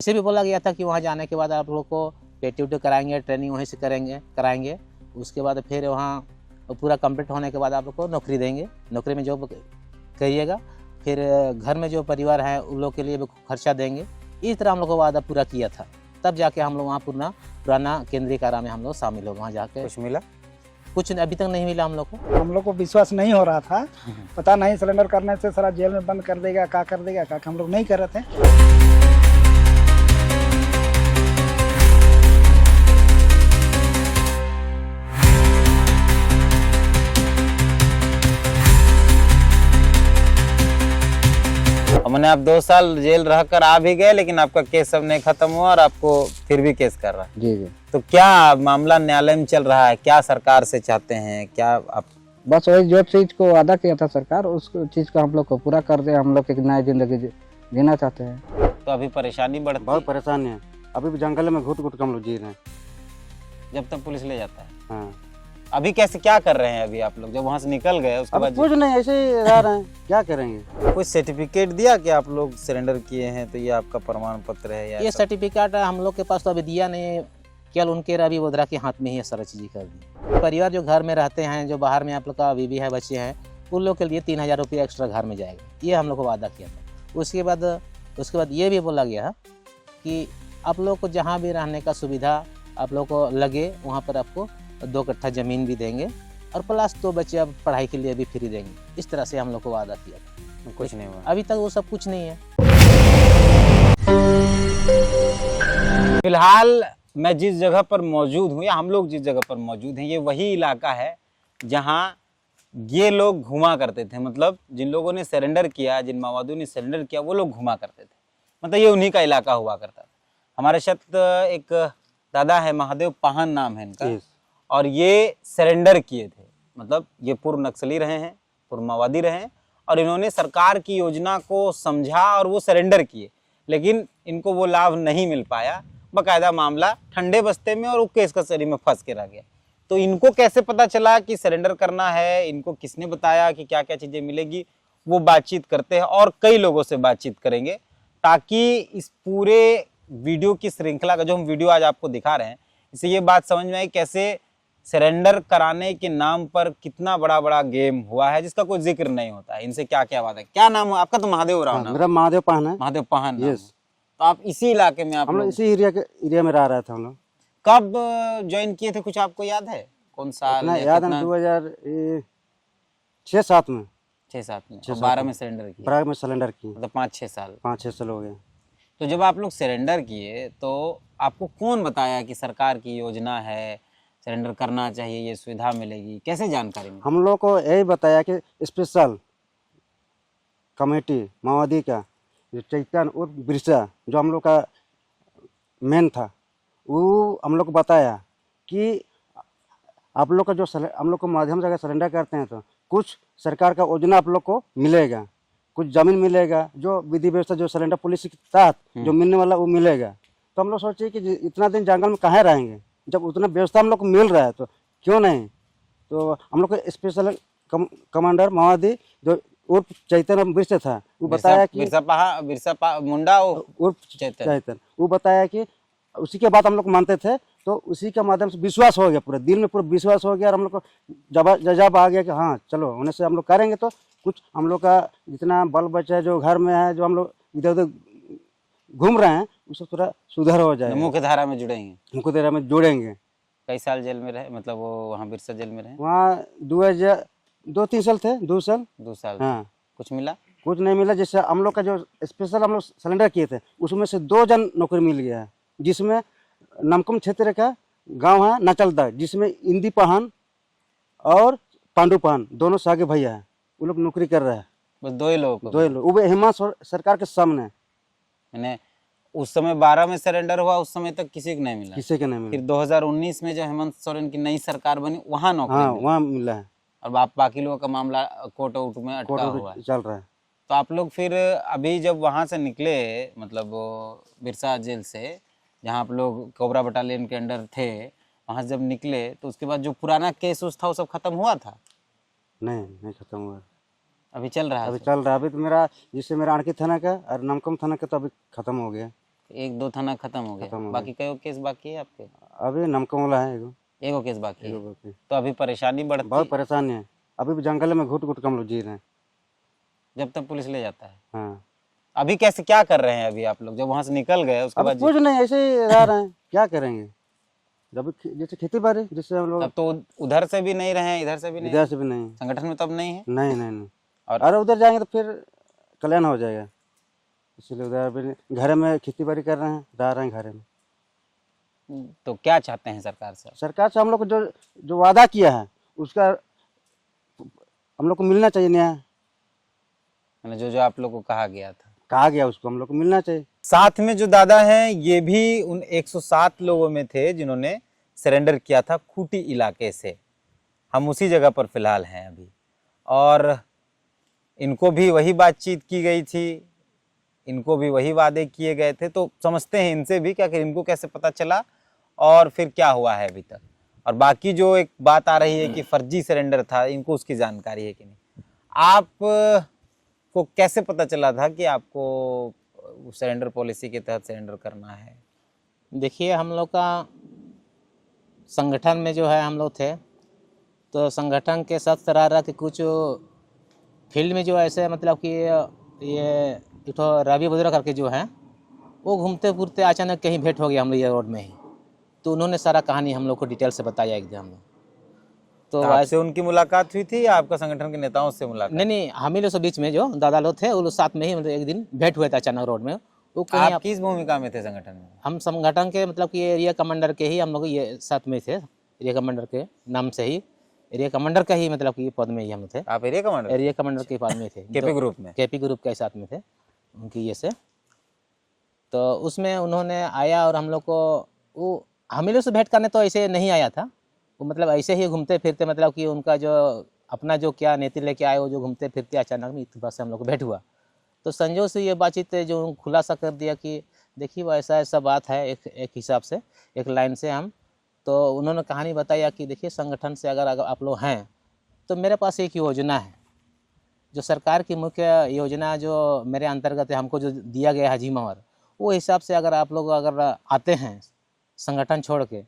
इसे भी बोला गया था कि वहाँ जाने के बाद आप लोग को पेटी उटी कराएंगे, ट्रेनिंग वहीं से कराएंगे। उसके बाद फिर वहाँ पूरा कंप्लीट होने के बाद आप लोग को नौकरी देंगे, नौकरी में जॉब करिएगा, फिर घर में जो परिवार है उन लोग के लिए भी खर्चा देंगे। इस तरह हम लोग को वादा पूरा किया था। तब जाके हम लोग वहाँ पुराना केंद्रीय कारा में हम लोग शामिल हो। वहाँ जाके कुछ मिला? कुछ अभी तक नहीं मिला हम लोग को। हम लोग को विश्वास नहीं हो रहा था, पता नहीं सिलेंडर करने से सारा जेल में बंद कर देगा, क्या कर देगा, क्या हम लोग नहीं कर रहे थे। मैंने आप 2 साल जेल रहकर आ भी गए, लेकिन आपका केस अब नहीं खत्म हुआ और आपको फिर भी केस कर रहा है। जी जी। तो क्या मामला न्यायालय में चल रहा है, क्या सरकार से चाहते हैं, क्या आप? बस वही जो चीज को वादा किया था सरकार, उस चीज को हम लोग को पूरा कर दे। हम लोग एक नई जिंदगी जीना चाहते हैं। तो अभी परेशानी बढ़ती, बहुत परेशानी है। अभी भी जंगल में घुट घुट के हम लोग जी रहे हैं जब तक पुलिस ले जाता है। हाँ। अभी कैसे क्या कर रहे हैं अभी आप लोग? जब वहाँ से निकल गए उसके अब बाद कुछ नहीं, ऐसे ही रह रहे हैं, क्या करेंगे? कोई सर्टिफिकेट दिया कि आप लोग सरेंडर किए हैं, तो ये आपका प्रमाण पत्र है या ये सर्टिफिकेट हम लोग के पास तो अभी दिया नहीं, केवल उनके रवि वोद्रा के हाथ में ही सारा चीज़ें कर दी। परिवार जो घर में रहते हैं, जो बाहर में आप लोग का बीवी है, बच्चे हैं, उन लोग के लिए 3000 रुपये एक्स्ट्रा घर में जाएगा। ये हम लोग को वादा किया था। उसके बाद ये भी बोला गया कि आप लोग को जहाँ भी रहने का सुविधा आप लोग को लगे, वहाँ पर आपको 2 कट्ठा ज़मीन भी देंगे और प्लस 2 बच्चे अब पढ़ाई के लिए भी फ्री देंगे। इस तरह से हम लोग को वादा किया था। कुछ नहीं हुआ अभी तक वो सब कुछ नहीं है। फिलहाल मैं जिस जगह पर मौजूद हूँ, या हम लोग जिस जगह पर मौजूद हैं, ये वही इलाका है जहाँ ये लोग घुमा करते थे। मतलब जिन लोगों ने सरेंडर किया, जिन माओवादियों ने सरेंडर किया, वो लोग घुमा करते थे। मतलब ये उन्हीं का इलाका हुआ करता था। हमारे साथ एक दादा है, महादेव पाहन नाम है इनका, और ये सरेंडर किए थे। मतलब ये पूर्व नक्सली रहे हैं, पूर्व माओवादी रहे हैं, और इन्होंने सरकार की योजना को समझा और वो सरेंडर किए, लेकिन इनको वो लाभ नहीं मिल पाया। बाकायदा मामला ठंडे बस्ते में और वो केस कचहरी में फंस के रह गया। तो इनको कैसे पता चला कि सरेंडर करना है, इनको किसने बताया कि क्या क्या चीज़ें मिलेगी, वो बातचीत करते हैं और कई लोगों से बातचीत करेंगे, ताकि इस पूरे वीडियो की श्रृंखला का जो हम वीडियो आज आपको दिखा रहे हैं, इससे ये बात समझ में आई कैसे सरेंडर कराने के नाम पर कितना बड़ा बड़ा गेम हुआ है, जिसका कोई जिक्र नहीं होता है। इनसे क्या क्या बात है। क्या नाम है आपका? तो महादेव राव नाम। मेरा महादेव पाहन है। महादेव पाहन। यस। तो आप इसी इलाके में हम लोग इसी एरिया में रह रहे थे। हम लोग कब ज्वाइन किए थे, कुछ आपको याद है? कौन साल? याद है 2006-07 में। 6-7 में। 12 में सरेंडर किए। 12 में सरेंडर किए। मतलब 5-6 साल। 5-6 साल हो गए। तो जब आप लोग सरेंडर किए तो आपको कौन बताया कि सरकार की योजना है, सरेंडर करना चाहिए, ये सुविधा मिलेगी? कैसे जानकारी मिली? हम लोग को यही बताया कि स्पेशल कमेटी माओवादी का जो चैतन्य और बिरसा जो हम लोग का मेन था, वो हम लोग को बताया कि आप लोग का जो हम लोग को माध्यम से अगर सरेंडर करते हैं तो कुछ सरकार का योजना आप लोग को मिलेगा, कुछ जमीन मिलेगा, जो विधि व्यवस्था जो सरेंडर पुलिस के तहत जो मिलने वाला वो मिलेगा। तो हम लोग सोचे कि इतना दिन जंगल में कहाँ रहेंगे, जब उतना व्यवस्था हम लोग को मिल रहा है तो क्यों नहीं। तो हम लोग को स्पेशल कमांडर माओवादी जो उर्फ चैतन्य बिरसा था, वो बताया कि बिरसा मुंडा उर्फ चैतन्य, वो बताया कि उसी के बाद हम लोग मानते थे। तो उसी के माध्यम से विश्वास हो गया, पूरे दिल में पूरा विश्वास हो गया और हम लोग को जवाब आ गया कि हाँ चलो होने से हम लोग करेंगे। तो कुछ हम लोग का जितना बल बचा है, जो घर में है, जो हम लोग इधर उधर घूम रहे हैं, उससे थोड़ा सुधार हो जाए। मुख्य धारा में जुड़ेंगे। मुख्य धारा में जोड़ेंगे। कई साल जेल में रहे? मतलब वो वहाँ बिरसा जेल में रहे? वहाँ 2-3 साल थे। 2 साल। 2 साल। हाँ। कुछ मिला? कुछ नहीं मिला। जैसे हम लोग का जो स्पेशल हम लोग सरेंडर किए थे, उसमें से 2 जन नौकरी मिल गया है, जिसमें नमकम क्षेत्र का गांव है नाचलदा, जिसमें इंदी पाहन और पांडु पाहन दोनों सागे भैया है, वो लोग नौकरी कर रहे हैं। बस 2 ही लोग? 2 ही लोग। वो हेमंत सरकार के सामने। मैंने उस समय 12 में सरेंडर हुआ, उस समय तक किसी को नहीं मिला? किसी के नहीं मिला। फिर 2019 में जब हेमंत सोरेन की नई सरकार बनी, वहाँ नौकरी? हाँ, वहाँ मिला है। और बाकी लोगों का मामला कोर्ट वोट में अटका हुआ है, चल रहा है। तो आप लोग फिर अभी जब वहाँ से निकले, मतलब वो बिरसा जेल से, जहाँ आप लोग कोबरा बटालियन के अंडर थे, वहाँ से जब निकले तो उसके बाद जो पुराना केस उस था वो सब खत्म हुआ था? नहीं खत्म हुआ। अभी चल रहा है? अभी चल रहा है। अभी तो मेरा जिससे मेरा अड़की थाना का और नमकम थाना का तो अभी खत्म हो गया। एक दो थाना खत्म हो खत्म गया, हो बाकी कई केस बाकी है आपके? अभी नमकमला है एगो एगो केस बाकी है, एगो बाकी। तो अभी परेशानी बढ़ती बहुत परेशानी है, अभी भी जंगल में घुट घुट के हम लोग जी रहे हैं। जब तक पुलिस ले जाता है। हाँ, अभी कैसे क्या कर रहे हैं अभी आप लोग, जब वहां से निकल गए उसके अब बाद कुछ नहीं, ऐसे ही रह रहे हैं, क्या करेंगे। जब जैसे खेती बाड़ी, जिससे हम लोग तब तो उधर से भी नहीं रहे, इधर से भी नहीं, इधर से भी नहीं, संगठन में तब नहीं है। नहीं नहीं नहीं। और अरे उधर जाएंगे तो फिर कल्याण हो जाएगा, इसलिए उधर भी घर में खेती बाड़ी कर रहे हैं, रह रहे हैं घर में। तो क्या चाहते हैं सरकार से? सरकार से हम लोग को जो जो वादा किया है उसका हम लोग को मिलना चाहिए, न्याय मैंने जो जो आप लोग को कहा गया था, कहा गया उसको हम लोग को मिलना चाहिए। साथ में जो दादा हैं ये भी उन 107 लोगों में थे जिन्होंने सरेंडर किया था खूंटी इलाके से। हम उसी जगह पर फिलहाल हैं अभी, और इनको भी वही बातचीत की गई थी, इनको भी वही वादे किए गए थे। तो समझते हैं इनसे भी क्या कि इनको कैसे पता चला और फिर क्या हुआ है अभी तक। और बाकी जो एक बात आ रही है कि फर्जी सरेंडर था, इनको उसकी जानकारी है कि नहीं? आप को कैसे पता चला था कि आपको सरेंडर पॉलिसी के तहत सरेंडर करना है? देखिए, हम लोग का संगठन में जो है हम लोग थे, तो संगठन के साथ सरारा के कुछ फील्ड में जो ऐसे मतलब कि ये एक ठो रवि बुद्रा करके जो है, वो घूमते फिरते अचानक कहीं भेंट हो गया हम लोग ये रोड में ही। तो उन्होंने सारा कहानी हम लोग को डिटेल से बताया एकदम। तो आपसे उनकी मुलाकात हुई थी या आपका संगठन के नेताओं से मुलाकात? नहीं, हम ही लोग से बीच में जो दादा लोग थे वो लोग साथ में ही मतलब एक दिन भेंट हुए थे अचानक रोड में। वो कहीं आप किस भूमिका में थे संगठन में? हम संगठन के मतलब कि एरिया कमांडर के ही हम लोग ये साथ में थे, एरिया कमांडर के नाम से ही, एरिया कमांडर का ही मतलब कि पद में ही हम थे। आप एरिया कमांडर? एरिया कमांडर के पद में थे केपी ग्रुप में? केपी ग्रुप के साथ में थे उनकी ये से। तो उसमें उन्होंने आया और हम लोग को, वो हम ही लोग से भेंट करने तो ऐसे नहीं आया था, वो मतलब ऐसे ही घूमते फिरते मतलब कि उनका जो अपना जो क्या नीति लेके आए वो जो घूमते फिरते अचानक में इतनी बात से हम लोग को भेंट हुआ। तो संजोग से ये बातचीत जो खुलासा कर दिया कि देखिए वो ऐसा ऐसा बात है, एक हिसाब से एक लाइन से हम, तो उन्होंने कहानी बताया कि देखिए संगठन से अगर आप लोग हैं तो मेरे पास एक योजना है, जो सरकार की मुख्य योजना जो मेरे अंतर्गत है, हमको जो दिया गया है जिम्मेवार, वो हिसाब से अगर आप लोग अगर आते हैं संगठन छोड़ के,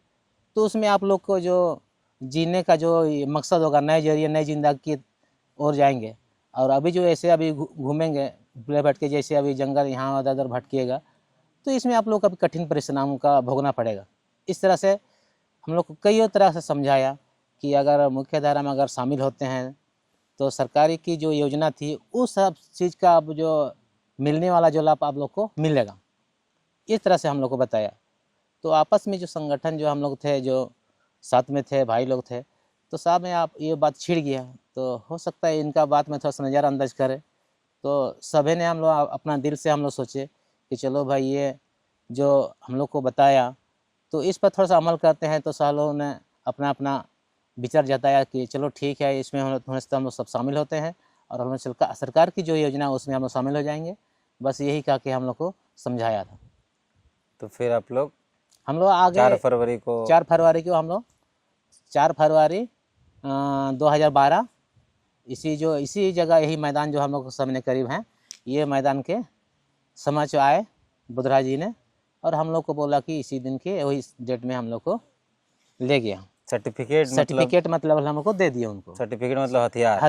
तो उसमें आप लोग को जो जीने का जो मकसद होगा, नए जरिए नई जिंदगी की ओर जाएंगे। और अभी जो ऐसे अभी घूमेंगे भूले भटके जैसे अभी जंगल यहाँ उधर भटकिएगा, तो इसमें आप लोग को अभी कठिन परिश्रम का भोगना पड़ेगा। इस तरह से हम लोग को कई तरह से समझाया कि अगर मुख्य धारा में अगर शामिल होते हैं तो सरकारी की जो योजना थी उस सब चीज़ का अब जो मिलने वाला जो लाभ आप लोग को मिलेगा, इस तरह से हम लोग को बताया। तो आपस में जो संगठन जो हम लोग थे, जो साथ में थे भाई लोग थे, तो साथ में आप ये बात छिड़ गया, तो हो सकता है इनका बात में थोड़ा सा नज़रअंदाज करें। तो सभी ने हम लोग अपना दिल से हम लोग सोचे कि चलो भाई ये जो हम लोग को बताया तो इस पर थोड़ा सा अमल करते हैं। तो सालों ने अपना अपना विचार जताया कि चलो ठीक है, इसमें हम लोग सब शामिल होते हैं और हम लोग सरकार की जो योजना है उसमें हम लोग शामिल हो जाएंगे। बस यही कहा कि हम लोग को समझाया था। तो फिर आप लोग हम लोग आगे 4 फरवरी को 4 फरवरी को हम लोग 4 फरवरी 2012 इसी जगह यही मैदान जो हम लोग सामने करीब हैं, ये मैदान के समझ आए बुधराज जी ने और हम लोग को बोला कि इसी दिन के वही डेट में हम लोग को ले गया। सर्टिफिकेट मतलब हम लोग को दे दिया उनको। सर्टिफिकेट मतलब हथियार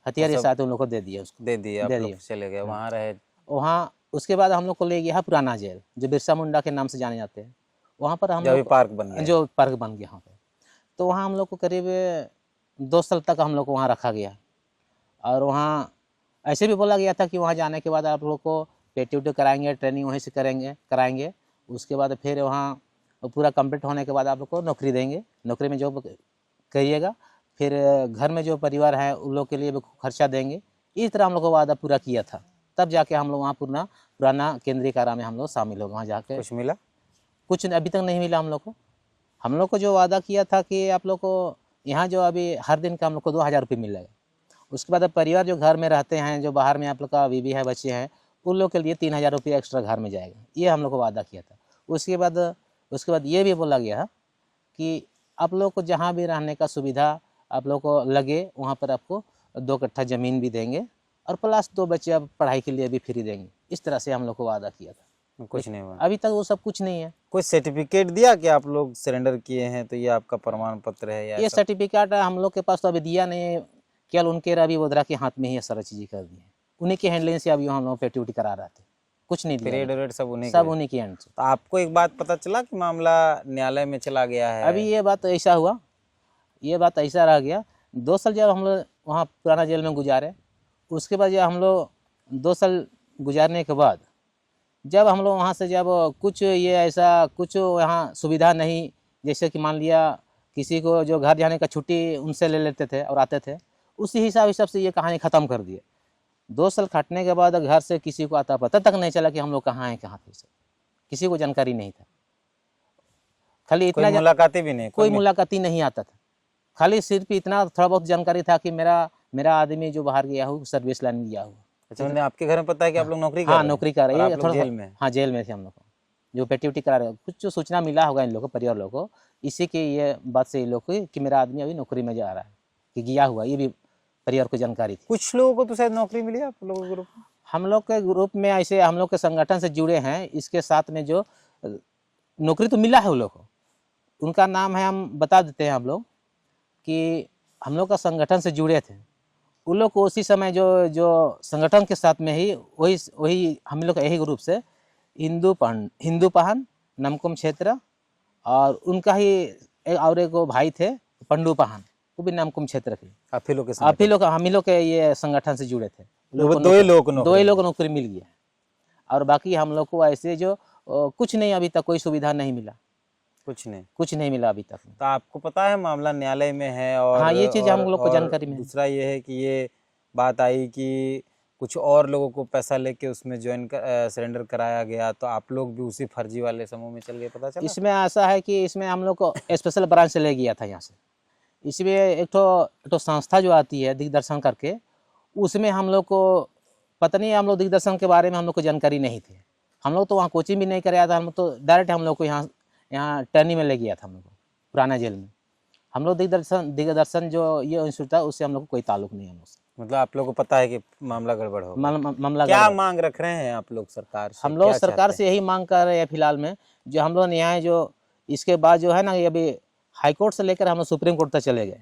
हथियार के साथ उन लोग को दे दिया उसको। दे दिए, आप लोग चले गए वहाँ रहे। वहाँ उसके बाद हम लोग को ले गया पुराना जेल जो बिरसा मुंडा के नाम से जाने जाते हैं, वहाँ पर हम जो पार्क बन गया, जो पार्क बन गया वहाँ पर। तो वहाँ हम लोग को करीब 2 साल तक हम लोग को वहाँ रखा गया और वहाँ ऐसे भी बोला गया था कि वहाँ जाने के बाद आप लोग को पेटी कराएंगे, ट्रेनिंग वहीं से कराएंगे। उसके बाद फिर वहाँ पूरा कंप्लीट होने के बाद आप लोग को नौकरी देंगे, नौकरी में जॉब करिएगा, फिर घर में जो परिवार है उन लोग के लिए भी खर्चा देंगे। इस तरह हम लोग को वादा पूरा किया था। तब जाके हम लोग वहाँ पुराना केंद्रीय कारा में हम लोग शामिल हो गए। वहाँ जाके कुछ मिला? कुछ अभी तक नहीं मिला हम लोग को जो वादा किया था कि आप लोग को यहाँ जो अभी हर दिन का हम लोग को 2000 रुपये मिलेगा। उसके बाद परिवार जो घर में रहते हैं, जो बाहर में आप लोग का बीवी है, बच्चे हैं, उन लोग के लिए 3000 रुपये एक्स्ट्रा घर में जाएगा। ये हम लोग को वादा किया था। उसके बाद ये भी बोला गया कि आप लोग को जहाँ भी रहने का सुविधा आप लोग को लगे वहाँ पर आपको 2 कट्ठा ज़मीन भी देंगे और प्लस 2 बच्चे अब पढ़ाई के लिए भी फ्री देंगे। इस तरह से हम लोग को वादा किया था। कुछ नहीं हुआ। अभी तक वो सब कुछ नहीं है। कोई सर्टिफिकेट दिया कि आप लोग सरेंडर किए हैं तो ये आपका प्रमाण पत्र है या ये ऐसा? सर्टिफिकेट हम लोग के पास तो अभी दिया नहीं, केवल उनके रवि वोद्रा के हाथ में ही ये सारा चीज़ें कर दी है। उन्हीं के हैंडलिंग से अभी हम लोग पे ड्यूटी करा रहे थे, कुछ नहीं दिया पीरियड अभी। वेरियड सब उन्हीं सब के? उन्हीं के हैंड से। तो आपको एक बात पता चला कि मामला न्यायालय में चला गया है? अभी ये बात ऐसा हुआ, ये बात ऐसा रह गया, 2 साल जब हम लोग वहाँ पुराना जेल में गुजारे, उसके बाद जब हम लोग 2 साल गुजारने के बाद जब हम लोग वहाँ से जब कुछ ये ऐसा कुछ यहाँ सुविधा नहीं, जैसे कि मान लिया किसी को जो घर जाने का छुट्टी उनसे ले लेते थे और आते थे, उसी हिसाब से ये कहानी ख़त्म कर दिए। 2 साल काटने के बाद घर से किसी को आता पता तक नहीं चला कि हम लोग कहाँ हैं, कहाँ थे, से किसी को जानकारी नहीं था। खाली कोई इतना मुलाकातें भी नहीं? कोई मुलाकाती नहीं आता था, खाली सिर्फ इतना थोड़ा बहुत जानकारी था कि मेरा आदमी जो बाहर गया हो, सर्विस लाइन गया हो। अच्छा, उन्हें आपके घर में पता है कि आप लोग नौकरी कर हाँ, रहे हैं? नौकरी कर और रहे आप हैं लोग थोड़ा। जेल में? हाँ, जेल में थे हम लोग, जो पेटी करा रहे, कुछ जो सूचना मिला होगा इन लोगों को, परिवार लोगों को, इसी के ये बात से इन लोग को कि मेरा आदमी अभी नौकरी में जा रहा है, कि गया हुआ, ये भी परिवार को जानकारी थी। कुछ लोगों को तो शायद नौकरी मिली आप लोगों के ग्रुप में? हम लोग के ग्रुप में ऐसे हम लोग के संगठन से जुड़े हैं, इसके साथ में जो नौकरी तो मिला है उन लोग को, उनका नाम है, हम बता देते हैं हम लोग कि हम लोग का संगठन से जुड़े थे। उन लोग को उसी समय जो संगठन के साथ में ही वही हम लोग का यही ग्रुप से हिंदू पहन नमकुम क्षेत्र, और उनका ही और एक भाई थे पंडू पहन, वो भी नमकुम क्षेत्र के। आप ही लोग के आप ही लोग हम ही लोग के ये संगठन से जुड़े थे। दो ही लोग को नौकरी मिल गया है, और बाकी हम लोग को ऐसे जो कुछ नहीं, अभी तक कोई सुविधा नहीं मिला, कुछ नहीं मिला अभी तक। तो आपको पता है मामला न्यायालय में है? और हाँ, ये चीज़ हम लोग को और जानकारी में है। दूसरा ये है कि ये बात आई कि कुछ और लोगों को पैसा लेके उसमें सरेंडर कराया गया, तो आप लोग भी उसी फर्जी वाले समूह में चल गए, पता चला? इसमें ऐसा है कि इसमें हम लोग को स्पेशल ब्रांच से ले गया था यहाँ से। इसमें एक तो संस्था जो आती है दिग्दर्शन करके, उसमें हम लोग को पता नहीं, हम लोग दिग्दर्शन के बारे में हम लोग को जानकारी नहीं थी। हम लोग तो वहाँ कोचिंग भी नहीं कराया था, हम तो डायरेक्ट हम लोग को यहाँ टर्नी में ले गया था हम लोग को, पुराना जेल में। हम लोग दिग्दर्शन जो ये इंस्टीट्यूट था, उससे हम लोग को कोई ताल्लुक नहीं है हम लोग से। मतलब आप लोग को पता है कि मामला गड़बड़ हो? मामला क्या गड़बड़। मांग रख रहे हैं आप लोग सरकार से? हम लोग क्या सरकार चाहते से यही मांग कर रहे हैं फिलहाल में, जो हम लोग न्याय जो इसके बाद जो है ना, ये अभी हाई कोर्ट से लेकर हम लोग सुप्रीम कोर्ट तक चले गए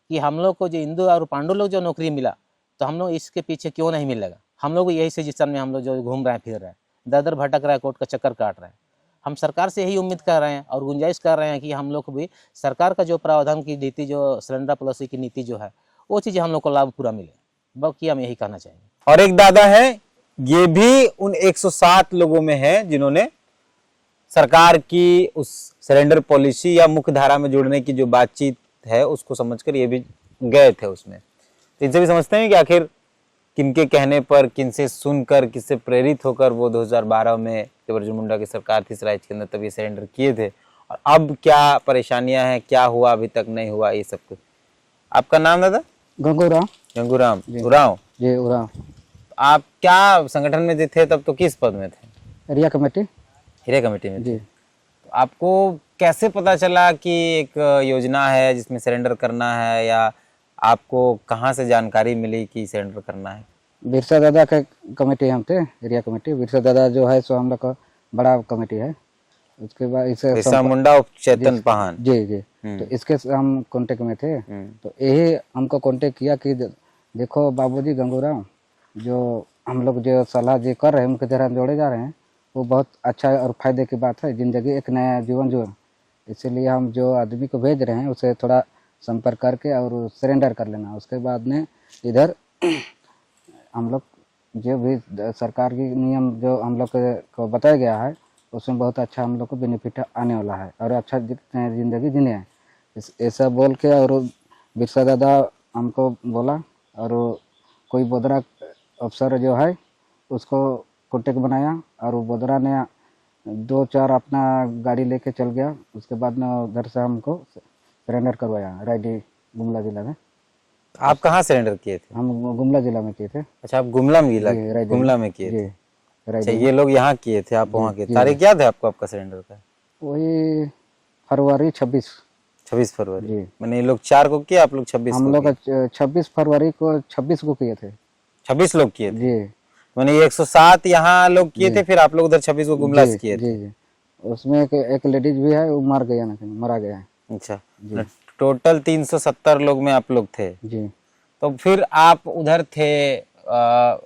कि हम लोग को जो हिंदू और पांडु लोग जो नौकरी मिला, तो हम लोग इसके पीछे क्यों नहीं मिलेगा। हम लोग यही सजेशन में हम लोग जो घूम रहे हैं, फिर रहे हैं, दर भटक रहे हैं, कोर्ट का चक्कर काट रहे हैं। हम सरकार से यही उम्मीद कर रहे हैं और गुंजाइश कर रहे हैं कि हम लोग को भी सरकार का जो प्रावधान की नीति, जो सिलेंडर पॉलिसी की नीति जो है, वो चीज़ हम लोग को लाभ पूरा मिले, बाकी हम यही कहना चाहेंगे। और एक दादा है, ये भी उन 107 लोगों में है जिन्होंने सरकार की उस सरेंडर पॉलिसी या मुख्य धारा में जुड़ने की जो बातचीत है उसको समझकर ये भी गए थे उसमें। तो इनसे भी समझते हैं कि आखिर किनके कहने पर, किनसे सुनकर, किससे प्रेरित होकर वो 2012 में जब अर्जुन मुंडा की सरकार थी राज्य के अंदर, तब ये सरेंडर किए थे, और अब क्या परेशानियां हैं, क्या हुआ, अभी तक नहीं हुआ, ये सब कुछ। आपका नाम दादा? गंगूराम गंगूराम उरांव जी, उरांव। आप क्या संगठन में थे तब, तो किस पद में थे? एरिया कमेटी हीरे कमेटी में थे। जी। तो आपको कैसे पता चला कि एक योजना है जिसमें सरेंडर करना है, या आपको कहाँ से जानकारी मिली कि सरेंडर करना है? बिरसा दादा के कमेटी हम थे, एरिया कमेटी। बिरसा दादा जो है सो हम लोग का बड़ा कमेटी है। उसके बाद इसे बिरसा मुंडा और चेतन पहान। जी जी, तो इसके हम कांटेक्ट में थे। तो यही हमको कांटेक्ट किया कि देखो बाबूजी गंगूराम, जो हम लोग जो सलाह जी कर रहे हैं, मुख्य धारा जोड़े जा रहे हैं, वो बहुत अच्छा और फायदे की बात है। जिंदगी एक नया जीवन जो, इसीलिए हम जो आदमी को भेज रहे हैं उसे थोड़ा संपर्क करके और सरेंडर कर लेना। उसके बाद में इधर हम लोग जो भी सरकार की नियम जो हम लोग को बताया गया है, उसमें बहुत अच्छा हम लोग को बेनिफिट आने वाला है और अच्छा ज़िंदगी जीने है, ऐसा बोल के। और बिरसा दादा हमको बोला, और कोई बोदरा अफसर जो है उसको कॉन्टेक्ट बनाया, और वो बोदरा ने 2-4 अपना गाड़ी लेके चल गया। उसके बाद में उधर से हमको सरेंडर करवाया रायडी गुमला जिला में। आप कहाँ सरेंडर किए थे? हम गुमला जिला में किए थे। अच्छा, आप गुमला में गुमला में किए थे। अच्छा, ये लोग यहाँ किए थे, आप वहाँ किए। तारीख याद है आपको आपका सरेंडर का? वही फरवरी 26 फरवरी। जी। मैंने ये लोग 4 को किया, आप लोग 26 हम लोग 26 फरवरी को 26 को किए थे। 26 लोग किए थे जी। मैंने 107 यहाँ लोग किए थे, फिर आप लोग उधर 26 को गुमला से किए थे। जी जी, उसमें एक लेडीज भी है, वो मर गया ना, कहीं मरा गया है। अच्छा, टोटल 370 लोग में आप लोग थे। जी तो फिर आप उधर थे,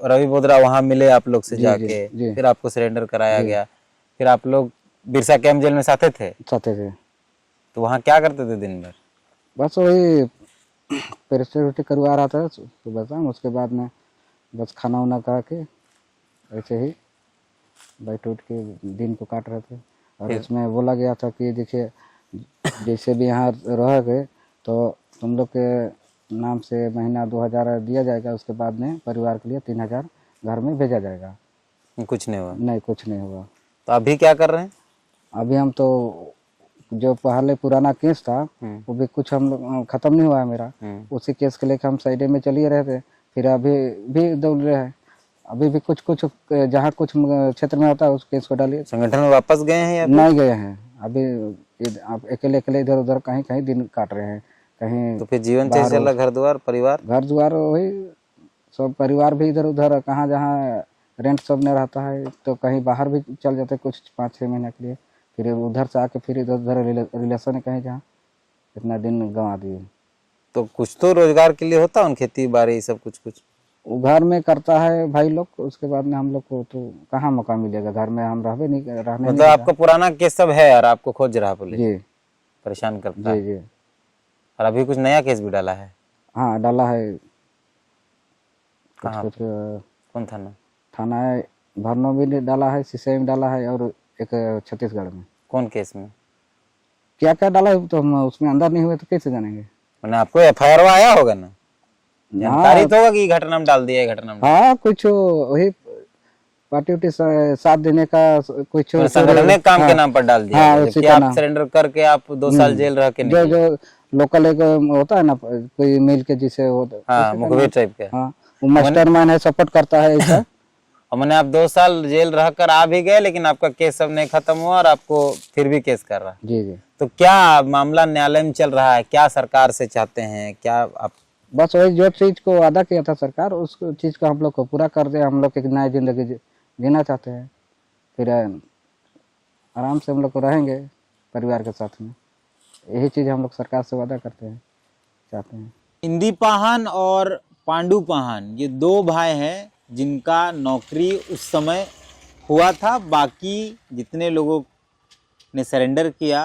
रवि बोदरा वहां मिले आप लोग से जी, जाके, जी। फिर आपको सरेंडर कराया गया, फिर आप लोग बिरसा कैंप जेल में साथे थे। चाहते थे, तो वहाँ क्या करते थे दिन भर? बस वही पेरेस्ट्री करवा रहा था सुबह शाम, उसके बाद में बस खाना वाना खा के ऐसे ही बैठ उठ के दिन को काट रहे थे। और उसमें बोला गया था कि देखिए जैसे भी यहाँ रह गए तो तुम लोग के नाम से महीना 2000 दिया जाएगा, उसके बाद में परिवार के लिए 3000 घर में भेजा जाएगा। कुछ नहीं हुआ? नहीं, कुछ नहीं हुआ। तो अभी क्या कर रहे हैं? अभी हम तो जो पहले पुराना केस था वो भी कुछ हम लोग खत्म नहीं हुआ है मेरा, उसी केस के लेकर हम साइड में चल ही रहे थे, फिर अभी भी दौड़ रहे हैं। अभी भी कुछ कुछ जहाँ कुछ क्षेत्र में होता है उस केस को डालिए। संगठन में वापस गए हैं या नहीं गए हैं अभी, आप अकेले अकेले इधर उधर कहीं कहीं दिन काट रहे हैं, कहीं तो फिर जीवन कैसे चल रहा? घर द्वार परिवार? घर द्वार वही सब, परिवार भी इधर उधर कहाँ जहाँ रेंट सब नहीं रहता है, तो कहीं बाहर भी चल जाते कुछ 5-6 महीने के लिए, फिर उधर से आके फिर इधर उधर रिलेशन है कहीं जहाँ, इतना दिन गंवा दिए। तो कुछ तो रोजगार के लिए होता है, खेती बाड़ी सब कुछ कुछ वो घर में करता है भाई लोग, उसके बाद में हम लोग को तो कहाँ मौका मिलेगा, घर में हम रहने नहीं मतलब आपका पुराना केस सब है और आपको खोज रहा पुलिस? जी परेशान करता जी है। जी। और अभी कुछ नया केस भी डाला है? हाँ डाला है कुछ कहाँ? कुछ कौन थाना? थाना है भरनो भी डाला है, सिसई में डाला है, और एक छत्तीसगढ़ में। कौन केस में? क्या क्या डाला है तो हम उसमें अंदर नहीं हुए तो कैसे जानेंगे। मैंने आपको FIR आया होगा ना, जानकारी तो होगा कि घटना में डाल दिया है, घटना में। हाँ कुछ वही पार्टी उटी साथ देने का कुछ संगठन ने काम के नाम पर डाल दिया हाँ, है, उसी जबकि का आप नाम। सरेंडर करके आप 2 साल जेल रह के जो निकले। जो लोकल एक होता है ना कोई मिल के जिसे होता हाँ, मुखबिर टाइप का। हाँ वो मास्टरमाइंड है, सपोर्ट करता है ऐसा। और मैंने आप 2 साल जेल रहकर आ भी गए, लेकिन आपका केस सब नहीं खत्म हुआ और आपको फिर भी केस कर रहा है। जी जी। तो क्या मामला न्यायालय में चल रहा है? क्या सरकार से चाहते हैं? क्या आप? बस वही जो चीज को वादा किया था सरकार, उस चीज को हम लोग को पूरा कर दे। हम लोग एक नई जिंदगी जीना चाहते हैं, फिर आराम से हम लोग को रहेंगे परिवार के साथ में। यही चीज हम लोग सरकार से वादा करते हैं, चाहते हैं। इंदी पाहन और पांडु पाहन ये 2 भाई हैं जिनका नौकरी उस समय हुआ था। बाकी जितने लोगों ने सरेंडर किया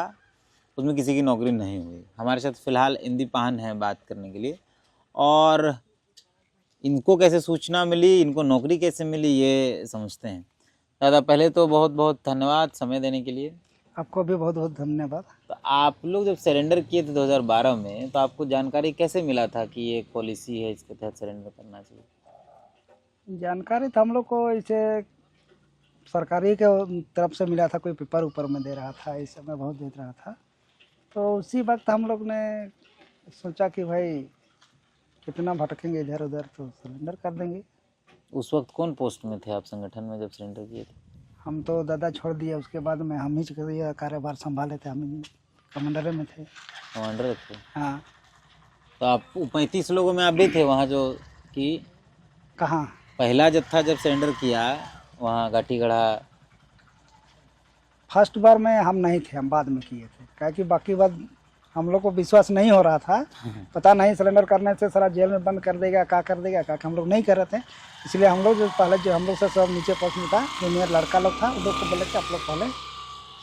उसमें किसी की नौकरी नहीं हुई। हमारे साथ फिलहाल इंदी पाहन है बात करने के लिए, और इनको कैसे सूचना मिली, इनको नौकरी कैसे मिली, ये समझते हैं। दादा पहले तो बहुत बहुत धन्यवाद समय देने के लिए। आपको भी बहुत बहुत धन्यवाद। तो आप लोग जब सरेंडर किए थे 2012 में, तो आपको जानकारी कैसे मिला था कि ये एक पॉलिसी है, इसके तहत सरेंडर करना चाहिए? जानकारी तो हम लोग को इसे सरकारी के तरफ से मिला था, कोई पेपर ऊपर में दे रहा था, इस समय बहुत दे रहा था। तो उसी वक्त हम लोग ने सोचा कि भाई कितना भटकेंगे इधर उधर, तो सरेंडर कर देंगे। उस वक्त कौन पोस्ट में थे आप संगठन में जब सरेंडर किए थे? हम तो दादा छोड़ दिए, उसके बाद में हम ही कार्यभार संभाले थे, हम ही कमांडर में थे। कमांडर थे? हाँ। तो आप 35 लोगों में आप भी थे वहाँ, जो कि कहाँ पहला जत्था जब सरेंडर किया वहाँ घाटीगढ़ा? फर्स्ट बार में हम नहीं थे, हम बाद में किए थे, क्या कि बाकी बात हम लोग को विश्वास नहीं हो रहा था। पता नहीं सरेंडर करने से सारा जेल में बंद कर देगा, क्या कर देगा, क्या हम लोग नहीं कर रहे थे। इसलिए हम लोग जो पहले जो हम लोग से सब नीचे पोस्ट में था, जूनियर लड़का लोग था, उन लोग को बोले कि आप लोग पहले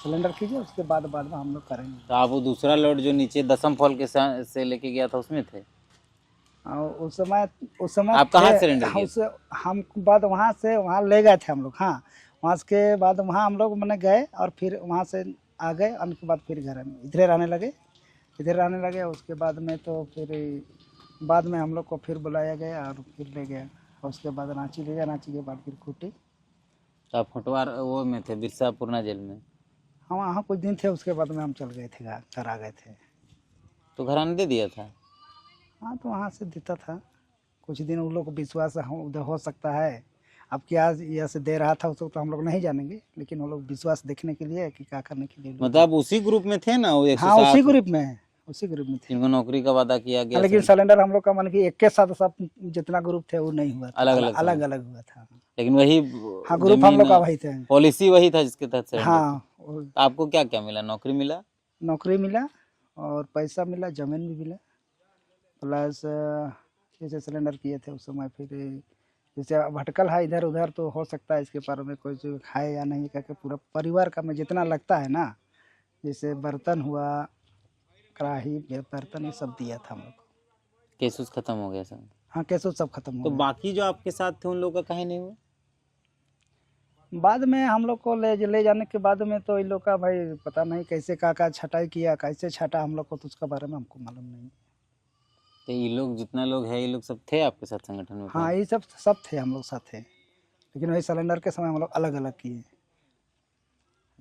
सिलेंडर कीजिए, उसके बाद में हम लोग करेंगे। तो आप वो दूसरा लोड जो नीचे 10वीं फॉल के से लेके गया था उसमें थे? और उस समय आप कहाँ सरेंडर किए? हम बाद वहाँ से वहाँ ले गए थे हम लोग। हाँ, वहाँ के बाद वहाँ हम लोग मैंने गए और फिर वहाँ से आ गए, उनके बाद फिर घर में इधर रहने लगे। उसके बाद में तो फिर बाद में हम लोग को फिर बुलाया गया और फिर ले गया, और उसके बाद रांची ले गया, रांची के बाद फिर खूंटी। तो आप खुटवार वो में थे, बिरसा पुरना जेल में? हम वहाँ कुछ दिन थे, उसके बाद में हम चल गए थे, घर आ गए थे। तो घर आने दे दिया था? हाँ, तो वहाँ से देता था कुछ दिन। उन लोग को विश्वास उधर हो सकता है, अब क्या यह से दे रहा था उसको तो हम लोग नहीं जानेंगे, लेकिन वो लोग विश्वास देखने के लिए कि क्या करने के लिए। मतलब उसी ग्रुप में थे ना वो 107? हाँ, उसी ग्रुप में उसी ग्रुप में थे। जिनको नौकरी का वादा किया गया लेकिन सिलेंडर हम लोग का मन कि एक के साथ सब जितना ग्रुप थे वो नहीं हुआ था, अलग-अलग अलग अलग हुआ था। लेकिन वही हाँ, ग्रुप हम लोग का वही थे। पॉलिसी वही था जिसके तहत सिलेंडर हाँ, था। तो आपको क्या क्या मिला? नौकरी मिला? नौकरी मिला और पैसा मिला, जमीन भी मिला, प्लस जैसे सिलेंडर किए थे उस समय, फिर जैसे भटकल है इधर उधर तो हो सकता है इसके बारे में कोई जो खाए या नहीं करके पूरा परिवार का में जितना लगता है ना, जैसे बर्तन हुआ, कढ़ाई, बर्तन, ये सब दिया था हम लोग को। केस उस खत्म हो गया सब? हाँ, कैसे सब खत्म तो हो गया। बाकी जो आपके साथ थे उन लोगों का काहे नहीं हुआ? बाद में हम लोग को ले जाने के बाद में तो इन लोग का भाई पता नहीं कैसे का छटाई किया, कैसे छटा हम लोग को, तो उसके बारे में हमको मालूम नहीं। तो ये लोग जितना लोग है ये लोग सब थे आपके साथ संगठन में? हाँ, ये सब थे, हम लोग साथ थे, लेकिन वही सिलेंडर के समय हम लोग अलग अलग किए।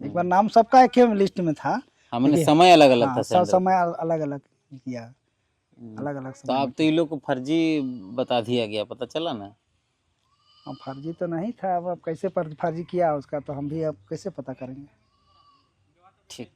एक बार नाम सबका एक ही लिस्ट में था, हमने समय अलग अलग हाँ, था सब सिलेंडर। समय अलग अलग किया, अलग अलग तो समय। आप तो ये लोग को फर्जी बता दिया गया, पता चला ना? अब फर्जी तो नहीं था, अब कैसे फर्जी किया उसका तो हम भी अब कैसे पता करेंगे। ठीक।